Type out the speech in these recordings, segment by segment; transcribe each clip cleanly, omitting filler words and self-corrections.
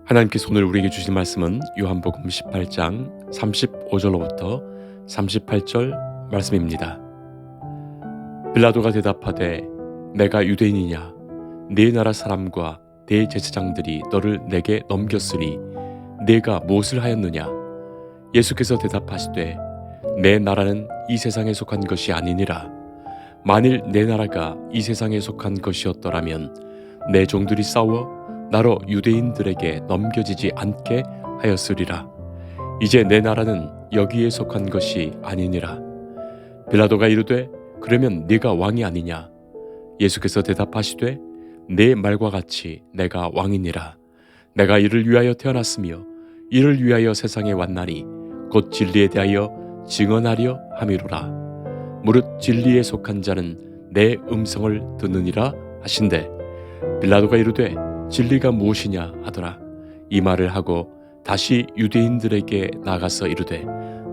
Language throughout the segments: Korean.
하나님께서 오늘 우리에게 주신 말씀은 요한복음 18장 35절로부터 38절 말씀입니다. 빌라도가 대답하되 내가 유대인이냐? 네 나라 사람과 대제사장들이 너를 내게 넘겼으니 네가 무엇을 하였느냐? 예수께서 대답하시되 내 나라는 이 세상에 속한 것이 아니니라. 만일 내 나라가 이 세상에 속한 것이었더라면 내 종들이 싸워 나로 유대인들에게 넘겨지지 않게 하였으리라. 이제 내 나라는 여기에 속한 것이 아니니라. 빌라도가 이르되 그러면 네가 왕이 아니냐? 예수께서 대답하시되 내 말과 같이 내가 왕이니라. 내가 이를 위하여 태어났으며 이를 위하여 세상에 왔나니 곧 진리에 대하여 증언하려 함이로라. 무릇 진리에 속한 자는 내 음성을 듣느니라 하신대 빌라도가 이르되 진리가 무엇이냐 하더라. 이 말을 하고 다시 유대인들에게 나가서 이르되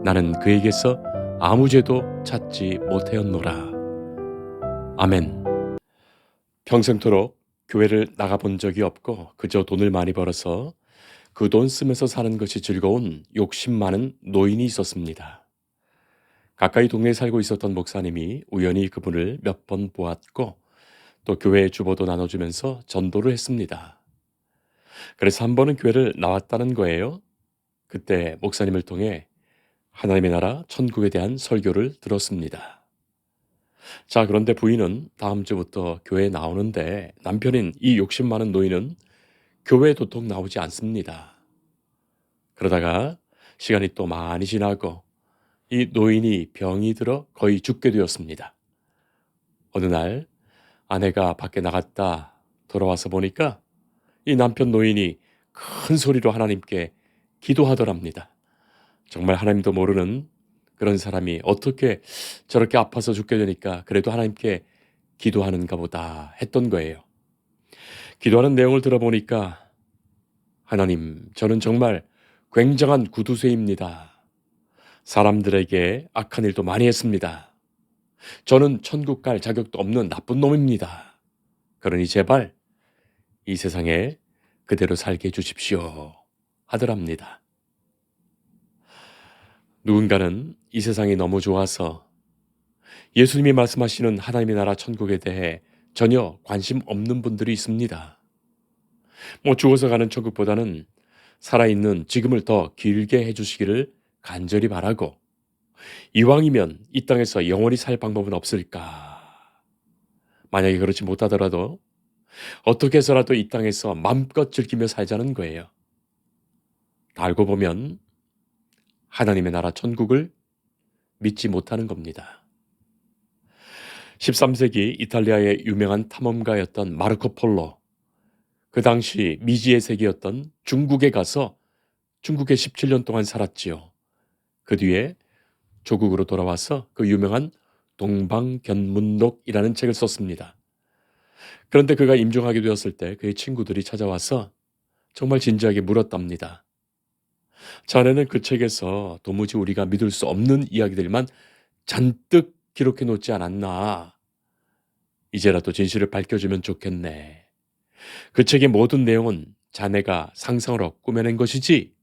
나는 그에게서 아무 죄도 찾지 못하였노라. 아멘. 평생토록 교회를 나가본 적이 없고 그저 돈을 많이 벌어서 그 돈 쓰면서 사는 것이 즐거운 욕심 많은 노인이 있었습니다. 가까이 동네에 살고 있었던 목사님이 우연히 그분을 몇 번 보았고 또 교회에 주보도 나눠주면서 전도를 했습니다. 그래서 한 번은 교회를 나왔다는 거예요. 그때 목사님을 통해 하나님의 나라 천국에 대한 설교를 들었습니다. 자, 그런데 부인은 다음 주부터 교회에 나오는데 남편인 이 욕심 많은 노인은 교회에 도통 나오지 않습니다. 그러다가 시간이 또 많이 지나고 이 노인이 병이 들어 거의 죽게 되었습니다. 어느 날 아내가 밖에 나갔다 돌아와서 보니까 이 남편 노인이 큰 소리로 하나님께 기도하더랍니다. 정말 하나님도 모르는 그런 사람이 어떻게 저렇게 아파서 죽게 되니까 그래도 하나님께 기도하는가 보다 했던 거예요. 기도하는 내용을 들어보니까 하나님, 저는 정말 굉장한 구두쇠입니다. 사람들에게 악한 일도 많이 했습니다. 저는 천국 갈 자격도 없는 나쁜 놈입니다. 그러니 제발 이 세상에 그대로 살게 해주십시오 하더랍니다. 누군가는 이 세상이 너무 좋아서 예수님이 말씀하시는 하나님의 나라 천국에 대해 전혀 관심 없는 분들이 있습니다. 죽어서 가는 천국보다는 살아있는 지금을 더 길게 해주시기를 간절히 바라고 이왕이면 이 땅에서 영원히 살 방법은 없을까? 만약에 그렇지 못하더라도 어떻게 해서라도 이 땅에서 마음껏 즐기며 살자는 거예요. 알고 보면 하나님의 나라 천국을 믿지 못하는 겁니다. 13세기 이탈리아의 유명한 탐험가였던 마르코 폴로, 그 당시 미지의 세계였던 중국에 가서 중국에 17년 동안 살았지요. 그 뒤에 조국으로 돌아와서 그 유명한 동방견문록이라는 책을 썼습니다. 그런데 그가 임종하게 되었을 때 그의 친구들이 찾아와서 정말 진지하게 물었답니다. 자네는 그 책에서 도무지 우리가 믿을 수 없는 이야기들만 잔뜩 기록해 놓지 않았나? 이제라도 진실을 밝혀주면 좋겠네. 그 책의 모든 내용은 자네가 상상으로 꾸며낸 것이지?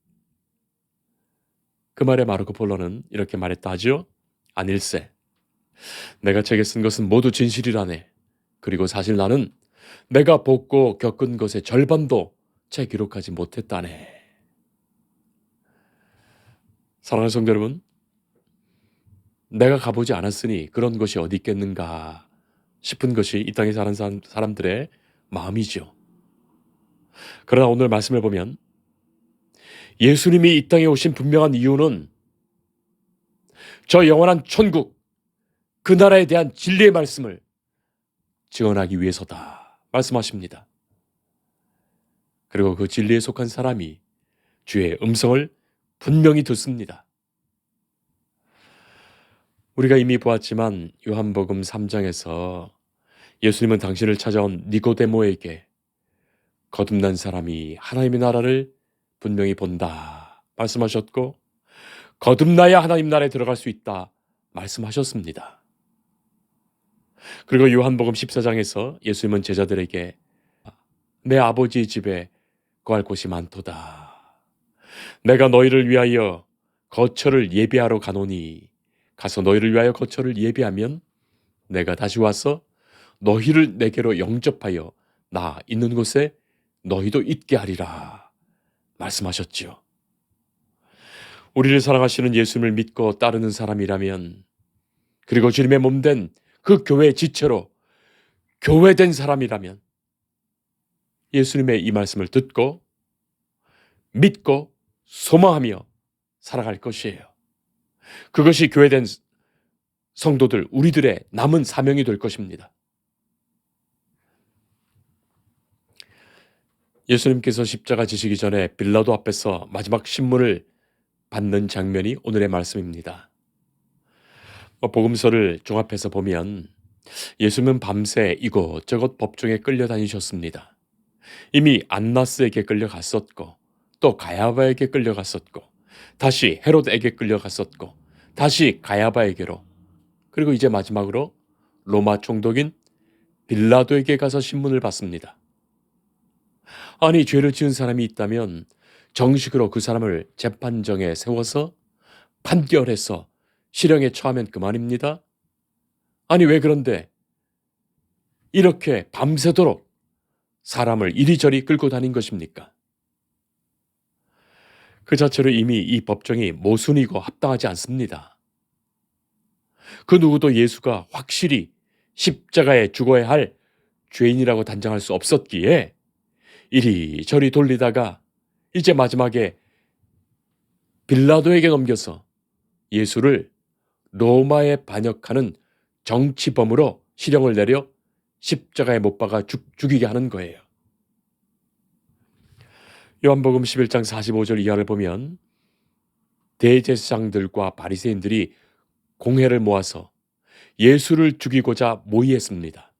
그 말에 마르코 폴로는 이렇게 말했다 하죠. 아닐세. 내가 책에 쓴 것은 모두 진실이라네. 그리고 사실 나는 내가 보고 겪은 것의 절반도 책 기록하지 못했다네. 사랑하는 성도 여러분, 내가 가보지 않았으니 그런 것이 어디 있겠는가 싶은 것이 이 땅에 사는 사람들의 마음이죠. 그러나 오늘 말씀을 보면 예수님이 이 땅에 오신 분명한 이유는 저 영원한 천국, 그 나라에 대한 진리의 말씀을 증언하기 위해서다 말씀하십니다. 그리고 그 진리에 속한 사람이 주의 음성을 분명히 듣습니다. 우리가 이미 보았지만 요한복음 3장에서 예수님은 당신을 찾아온 니고데모에게 거듭난 사람이 하나님의 나라를 분명히 본다 말씀하셨고 거듭나야 하나님 나라에 들어갈 수 있다 말씀하셨습니다. 그리고 요한복음 14장에서 예수님은 제자들에게 내 아버지의 집에 거할 곳이 많도다. 내가 너희를 위하여 거처를 예비하러 가노니 가서 너희를 위하여 거처를 예비하면 내가 다시 와서 너희를 내게로 영접하여 나 있는 곳에 너희도 있게 하리라 말씀하셨지요. 우리를 사랑하시는 예수님을 믿고 따르는 사람이라면, 그리고 주님의 몸된 그 교회의 지체로 교회된 사람이라면 예수님의 이 말씀을 듣고 믿고 소망하며 살아갈 것이에요. 그것이 교회된 성도들, 우리들의 남은 사명이 될 것입니다. 예수님께서 십자가 지시기 전에 빌라도 앞에서 마지막 신문을 받는 장면이 오늘의 말씀입니다. 복음서를 종합해서 보면 예수님은 밤새 이곳저곳 법정에 끌려다니셨습니다. 이미 안나스에게 끌려갔었고, 또 가야바에게 끌려갔었고, 다시 헤롯에게 끌려갔었고, 다시 가야바에게로, 그리고 이제 마지막으로 로마 총독인 빌라도에게 가서 신문을 받습니다. 아니, 죄를 지은 사람이 있다면 정식으로 그 사람을 재판정에 세워서 판결해서 실형에 처하면 그만입니다. 아니, 왜 그런데 이렇게 밤새도록 사람을 이리저리 끌고 다닌 것입니까? 그 자체로 이미 이 법정이 모순이고 합당하지 않습니다. 그 누구도 예수가 확실히 십자가에 죽어야 할 죄인이라고 단정할 수 없었기에 이리저리 돌리다가 이제 마지막에 빌라도에게 넘겨서 예수를 로마에 반역하는 정치범으로 실형을 내려 십자가에 못 박아 죽이게 하는 거예요. 요한복음 11장 45절 이하를 보면 대제사장들과 바리새인들이 공회를 모아서 예수를 죽이고자 모의했습니다.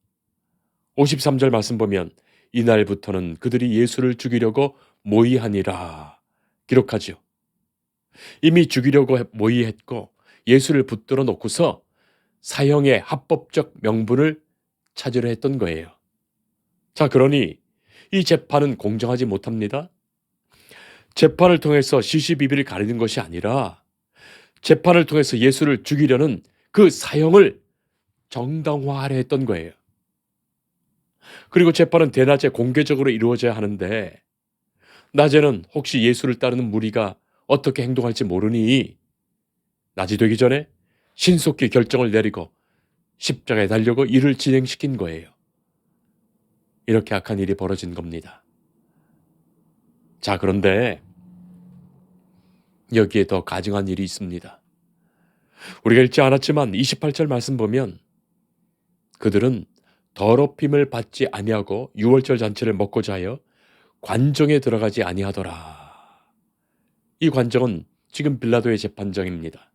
53절 말씀 보면 이날부터는 그들이 예수를 죽이려고 모의하니라 기록하죠. 이미 죽이려고 모의했고 예수를 붙들어 놓고서 사형의 합법적 명분을 찾으려 했던 거예요. 자, 그러니 이 재판은 공정하지 못합니다. 재판을 통해서 시시비비를 가리는 것이 아니라 재판을 통해서 예수를 죽이려는 그 사형을 정당화하려 했던 거예요. 그리고 재판은 대낮에 공개적으로 이루어져야 하는데 낮에는 혹시 예수를 따르는 무리가 어떻게 행동할지 모르니 낮이 되기 전에 신속히 결정을 내리고 십자가에 달려고 일을 진행시킨 거예요. 이렇게 악한 일이 벌어진 겁니다. 자, 그런데 여기에 더 가증한 일이 있습니다. 우리가 읽지 않았지만 28절 말씀 보면 그들은 더럽힘을 받지 아니하고 유월절 잔치를 먹고자 하여 관정에 들어가지 아니하더라. 이 관정은 지금 빌라도의 재판장입니다.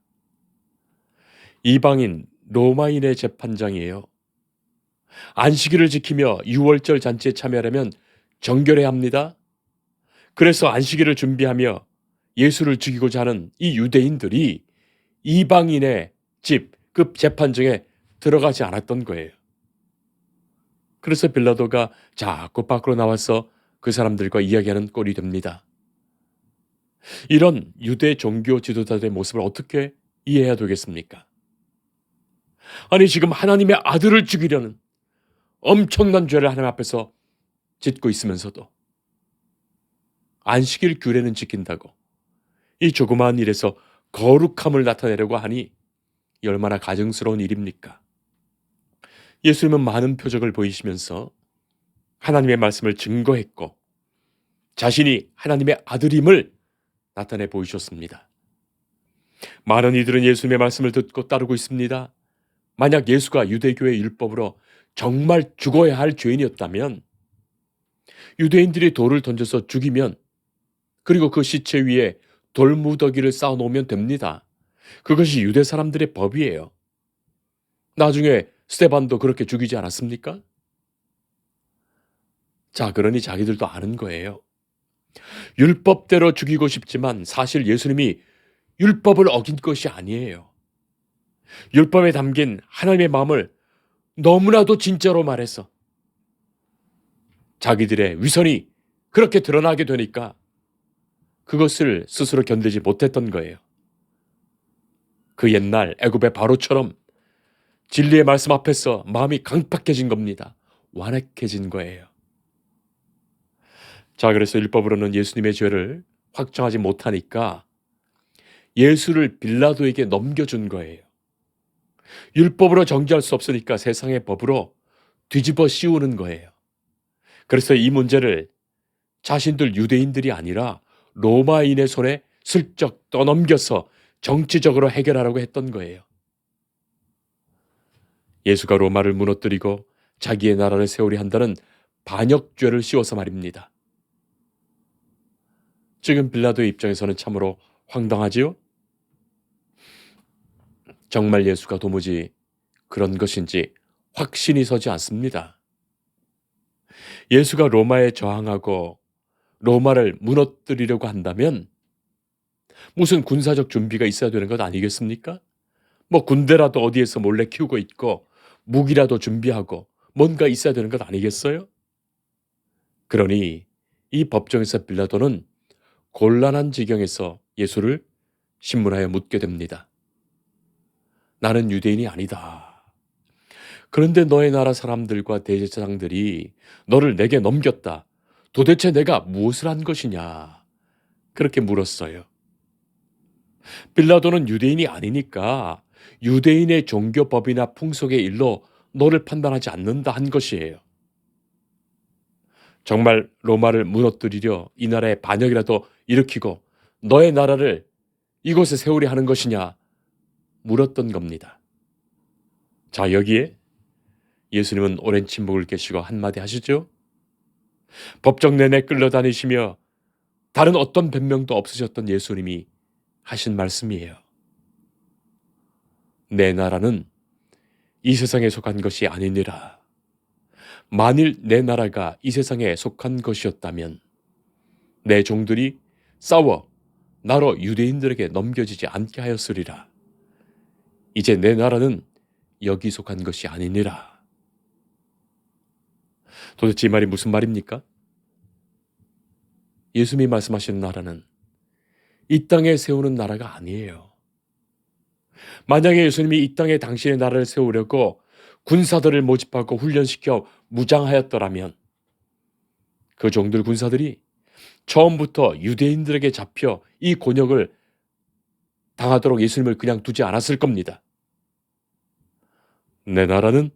이방인 로마인의 재판장이에요. 안식일을 지키며 유월절 잔치에 참여하려면 정결해야 합니다. 그래서 안식일을 준비하며 예수를 죽이고자 하는 이 유대인들이 이방인의 집, 그 재판정에 들어가지 않았던 거예요. 그래서 빌라도가 자꾸 밖으로 나와서 그 사람들과 이야기하는 꼴이 됩니다. 이런 유대 종교 지도자들의 모습을 어떻게 이해해야 되겠습니까? 아니, 지금 하나님의 아들을 죽이려는 엄청난 죄를 하나님 앞에서 짓고 있으면서도 안식일 규례는 지킨다고 이 조그마한 일에서 거룩함을 나타내려고 하니 얼마나 가증스러운 일입니까? 예수님은 많은 표적을 보이시면서 하나님의 말씀을 증거했고 자신이 하나님의 아들임을 나타내 보이셨습니다. 많은 이들은 예수님의 말씀을 듣고 따르고 있습니다. 만약 예수가 유대교의 율법으로 정말 죽어야 할 죄인이었다면 유대인들이 돌을 던져서 죽이면, 그리고 그 시체 위에 돌무더기를 쌓아놓으면 됩니다. 그것이 유대 사람들의 법이에요. 나중에 스데반도 그렇게 죽이지 않았습니까? 자, 그러니 자기들도 아는 거예요. 율법대로 죽이고 싶지만 사실 예수님이 율법을 어긴 것이 아니에요. 율법에 담긴 하나님의 마음을 너무나도 진짜로 말해서 자기들의 위선이 그렇게 드러나게 되니까 그것을 스스로 견디지 못했던 거예요. 그 옛날 애굽의 바로처럼 진리의 말씀 앞에서 마음이 강팍해진 겁니다. 완악해진 거예요. 자, 그래서 율법으로는 예수님의 죄를 확정하지 못하니까 예수를 빌라도에게 넘겨준 거예요. 율법으로 정죄할 수 없으니까 세상의 법으로 뒤집어 씌우는 거예요. 그래서 이 문제를 자신들 유대인들이 아니라 로마인의 손에 슬쩍 떠넘겨서 정치적으로 해결하려고 했던 거예요. 예수가 로마를 무너뜨리고 자기의 나라를 세우려 한다는 반역죄를 씌워서 말입니다. 지금 빌라도의 입장에서는 참으로 황당하지요? 정말 예수가 도무지 그런 것인지 확신이 서지 않습니다. 예수가 로마에 저항하고 로마를 무너뜨리려고 한다면 무슨 군사적 준비가 있어야 되는 것 아니겠습니까? 뭐 군대라도 어디에서 몰래 키우고 있고 무기라도 준비하고 뭔가 있어야 되는 것 아니겠어요? 그러니 이 법정에서 빌라도는 곤란한 지경에서 예수를 신문하여 묻게 됩니다. 나는 유대인이 아니다. 그런데 너의 나라 사람들과 대제사장들이 너를 내게 넘겼다. 도대체 내가 무엇을 한 것이냐? 그렇게 물었어요. 빌라도는 유대인이 아니니까 유대인의 종교법이나 풍속의 일로 너를 판단하지 않는다 한 것이에요. 정말 로마를 무너뜨리려 이 나라에 반역이라도 일으키고 너의 나라를 이곳에 세우려 하는 것이냐 물었던 겁니다. 자, 여기에 예수님은 오랜 침묵을 깨시고 한마디 하시죠. 법정 내내 끌려다니시며 다른 어떤 변명도 없으셨던 예수님이 하신 말씀이에요. 내 나라는 이 세상에 속한 것이 아니니라. 만일 내 나라가 이 세상에 속한 것이었다면 내 종들이 싸워 나로 유대인들에게 넘겨지지 않게 하였으리라. 이제 내 나라는 여기 속한 것이 아니니라. 도대체 이 말이 무슨 말입니까? 예수님이 말씀하시는 나라는 이 땅에 세우는 나라가 아니에요. 만약에 예수님이 이 땅에 당신의 나라를 세우려고 군사들을 모집하고 훈련시켜 무장하였더라면 그 종들 군사들이 처음부터 유대인들에게 잡혀 이 곤욕을 당하도록 예수님을 그냥 두지 않았을 겁니다. 내 나라는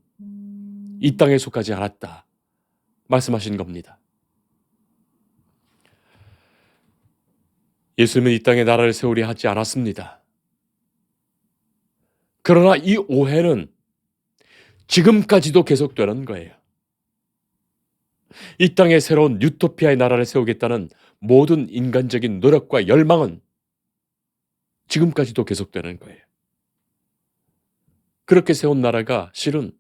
이 땅에 속하지 않았다 말씀하신 겁니다. 예수님은 이 땅에 나라를 세우려 하지 않았습니다. 그러나 이 오해는 지금까지도 계속되는 거예요. 이 땅에 새로운 유토피아의 나라를 세우겠다는 모든 인간적인 노력과 열망은 지금까지도 계속되는 거예요. 그렇게 세운 나라가 실은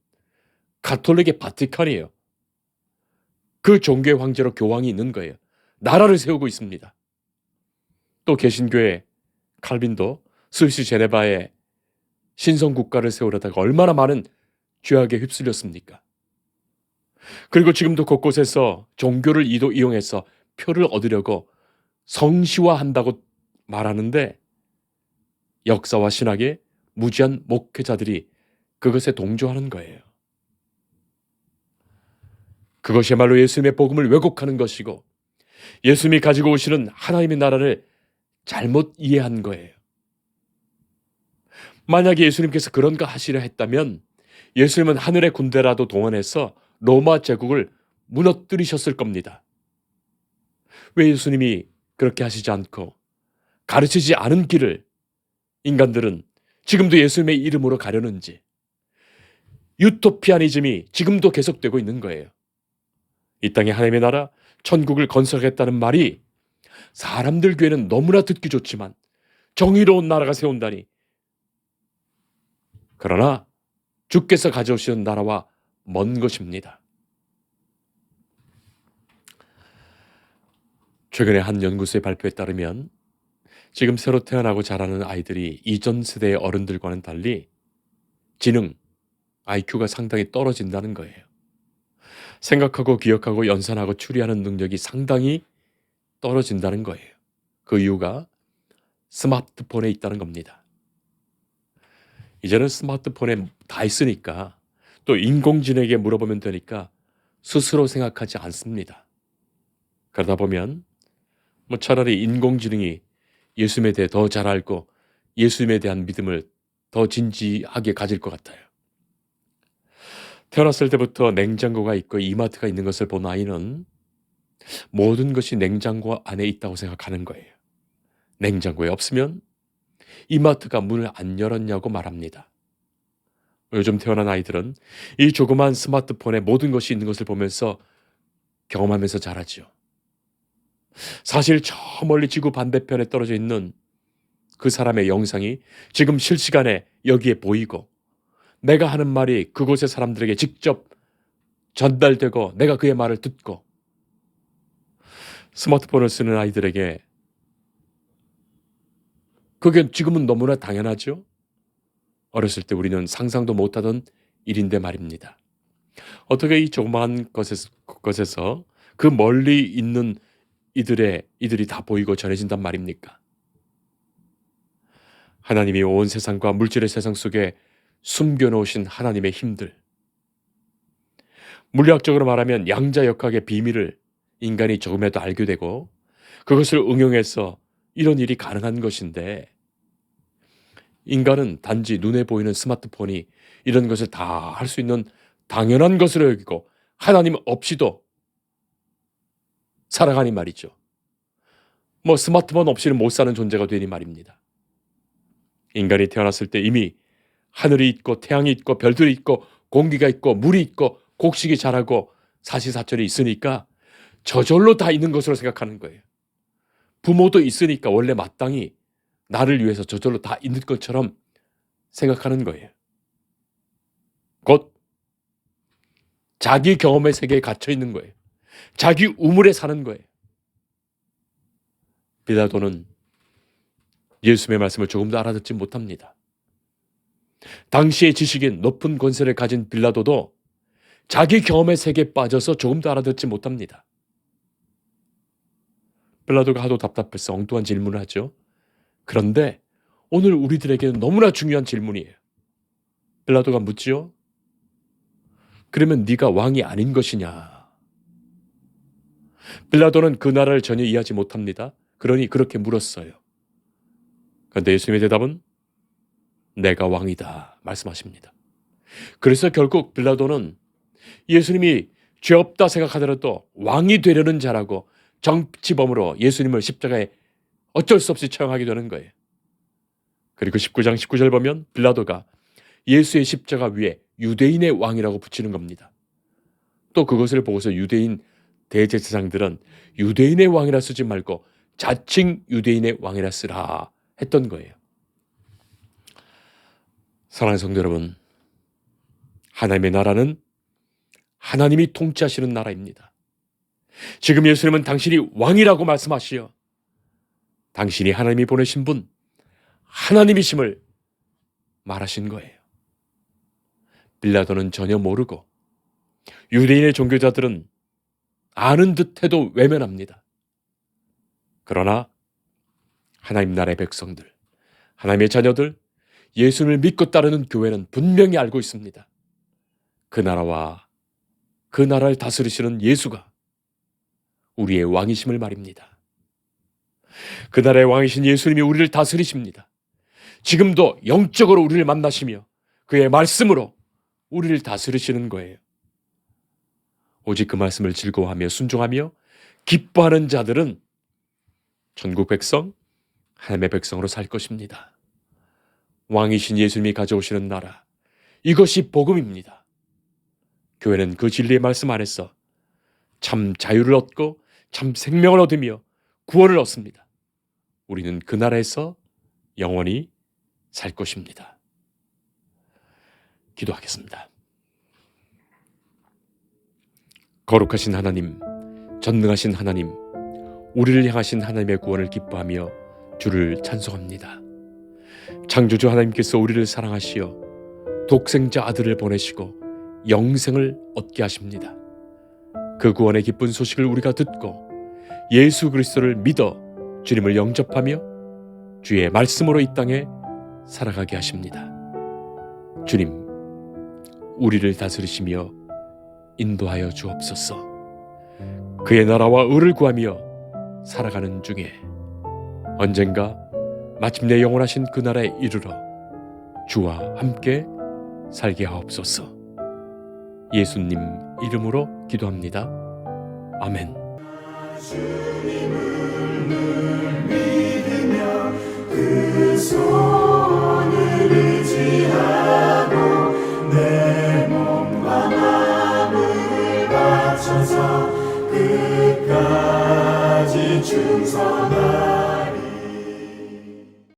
가톨릭의 바티칸이에요. 그 종교의 황제로 교황이 있는 거예요. 나라를 세우고 있습니다. 또 개신교의 칼빈도 스위스 제네바에 신성국가를 세우려다가 얼마나 많은 죄악에 휩쓸렸습니까? 그리고 지금도 곳곳에서 종교를 이용해서 표를 얻으려고 성시화한다고 말하는데 역사와 신학의 무지한 목회자들이 그것에 동조하는 거예요. 그것이야말로 예수님의 복음을 왜곡하는 것이고 예수님이 가지고 오시는 하나님의 나라를 잘못 이해한 거예요. 만약에 예수님께서 그런 거 하시려 했다면 예수님은 하늘의 군대라도 동원해서 로마 제국을 무너뜨리셨을 겁니다. 왜 예수님이 그렇게 하시지 않고 가르치지 않은 길을 인간들은 지금도 예수님의 이름으로 가려는지 유토피아니즘이 지금도 계속되고 있는 거예요. 이 땅에 하나님의 나라, 천국을 건설하겠다는 말이 사람들 귀에는 너무나 듣기 좋지만 정의로운 나라가 세운다니. 그러나 주께서 가져오시는 나라와 먼 것입니다. 최근에 한 연구소의 발표에 따르면 지금 새로 태어나고 자라는 아이들이 이전 세대의 어른들과는 달리 지능, IQ가 상당히 떨어진다는 거예요. 생각하고 기억하고 연산하고 추리하는 능력이 상당히 떨어진다는 거예요. 그 이유가 스마트폰에 있다는 겁니다. 이제는 스마트폰에 다 있으니까 또 인공지능에게 물어보면 되니까 스스로 생각하지 않습니다. 그러다 보면 차라리 인공지능이 예수님에 대해 더 잘 알고 예수님에 대한 믿음을 더 진지하게 가질 것 같아요. 태어났을 때부터 냉장고가 있고 이마트가 있는 것을 본 아이는 모든 것이 냉장고 안에 있다고 생각하는 거예요. 냉장고에 없으면 이마트가 문을 안 열었냐고 말합니다. 요즘 태어난 아이들은 이 조그만 스마트폰에 모든 것이 있는 것을 보면서 경험하면서 자라죠. 사실 저 멀리 지구 반대편에 떨어져 있는 그 사람의 영상이 지금 실시간에 여기에 보이고 내가 하는 말이 그곳의 사람들에게 직접 전달되고 내가 그의 말을 듣고 스마트폰을 쓰는 아이들에게 그게 지금은 너무나 당연하죠. 어렸을 때 우리는 상상도 못하던 일인데 말입니다. 어떻게 이 조그마한 것에서 그 멀리 있는 이들이 다 보이고 전해진단 말입니까? 하나님이 온 세상과 물질의 세상 속에 숨겨놓으신 하나님의 힘들. 물리학적으로 말하면 양자역학의 비밀을 인간이 조금이라도 알게 되고 그것을 응용해서 이런 일이 가능한 것인데 인간은 단지 눈에 보이는 스마트폰이 이런 것을 다 할 수 있는 당연한 것으로 여기고 하나님 없이도 살아가니 말이죠. 스마트폰 없이는 못 사는 존재가 되니 말입니다. 인간이 태어났을 때 이미 하늘이 있고 태양이 있고 별들이 있고 공기가 있고 물이 있고 곡식이 자라고 사시사철이 있으니까 저절로 다 있는 것으로 생각하는 거예요. 부모도 있으니까 원래 마땅히 나를 위해서 저절로 다 있는 것처럼 생각하는 거예요. 곧 자기 경험의 세계에 갇혀 있는 거예요. 자기 우물에 사는 거예요. 빌라도는 예수님의 말씀을 조금도 알아듣지 못합니다. 당시의 지식인 높은 권세를 가진 빌라도도 자기 경험의 세계에 빠져서 조금도 알아듣지 못합니다. 빌라도가 하도 답답해서 엉뚱한 질문을 하죠. 그런데 오늘 우리들에게는 너무나 중요한 질문이에요. 빌라도가 묻지요. 그러면 네가 왕이 아닌 것이냐? 빌라도는 그 나라를 전혀 이해하지 못합니다. 그러니 그렇게 물었어요. 그런데 예수님의 대답은 내가 왕이다 말씀하십니다. 그래서 결국 빌라도는 예수님이 죄 없다 생각하더라도 왕이 되려는 자라고 정치범으로 예수님을 십자가에 어쩔 수 없이 처형하게 되는 거예요. 그리고 19장 19절 보면 빌라도가 예수의 십자가 위에 유대인의 왕이라고 붙이는 겁니다. 또 그것을 보고서 유대인 대제사장들은 유대인의 왕이라 쓰지 말고 자칭 유대인의 왕이라 쓰라 했던 거예요. 사랑하는 성도 여러분, 하나님의 나라는 하나님이 통치하시는 나라입니다. 지금 예수님은 당신이 왕이라고 말씀하시어 당신이 하나님이 보내신 분 하나님이심을 말하신 거예요. 빌라도는 전혀 모르고 유대인의 종교자들은 아는 듯해도 외면합니다. 그러나 하나님 나라의 백성들, 하나님의 자녀들, 예수님을 믿고 따르는 교회는 분명히 알고 있습니다. 그 나라와 그 나라를 다스리시는 예수가 우리의 왕이심을 말입니다. 그 나라의 왕이신 예수님이 우리를 다스리십니다. 지금도 영적으로 우리를 만나시며 그의 말씀으로 우리를 다스리시는 거예요. 오직 그 말씀을 즐거워하며 순종하며 기뻐하는 자들은 천국 백성, 하나님의 백성으로 살 것입니다. 왕이신 예수님이 가져오시는 나라, 이것이 복음입니다. 교회는 그 진리의 말씀 안에서 참 자유를 얻고 참 생명을 얻으며 구원을 얻습니다. 우리는 그 나라에서 영원히 살 것입니다. 기도하겠습니다. 거룩하신 하나님, 전능하신 하나님, 우리를 향하신 하나님의 구원을 기뻐하며 주를 찬송합니다. 창조주 하나님께서 우리를 사랑하시어 독생자 아들을 보내시고 영생을 얻게 하십니다. 그 구원의 기쁜 소식을 우리가 듣고 예수 그리스도를 믿어 주님을 영접하며 주의 말씀으로 이 땅에 살아가게 하십니다. 주님, 우리를 다스리시며 인도하여 주옵소서. 그의 나라와 의를 구하며 살아가는 중에 언젠가 마침내 영원하신 그날에 이르러 주와 함께 살게 하옵소서. 예수님 이름으로 기도합니다. 아멘. 주님을 늘 믿으며 그 손을 의지하고 내 몸과 마음을 바쳐서 끝까지 충성하리.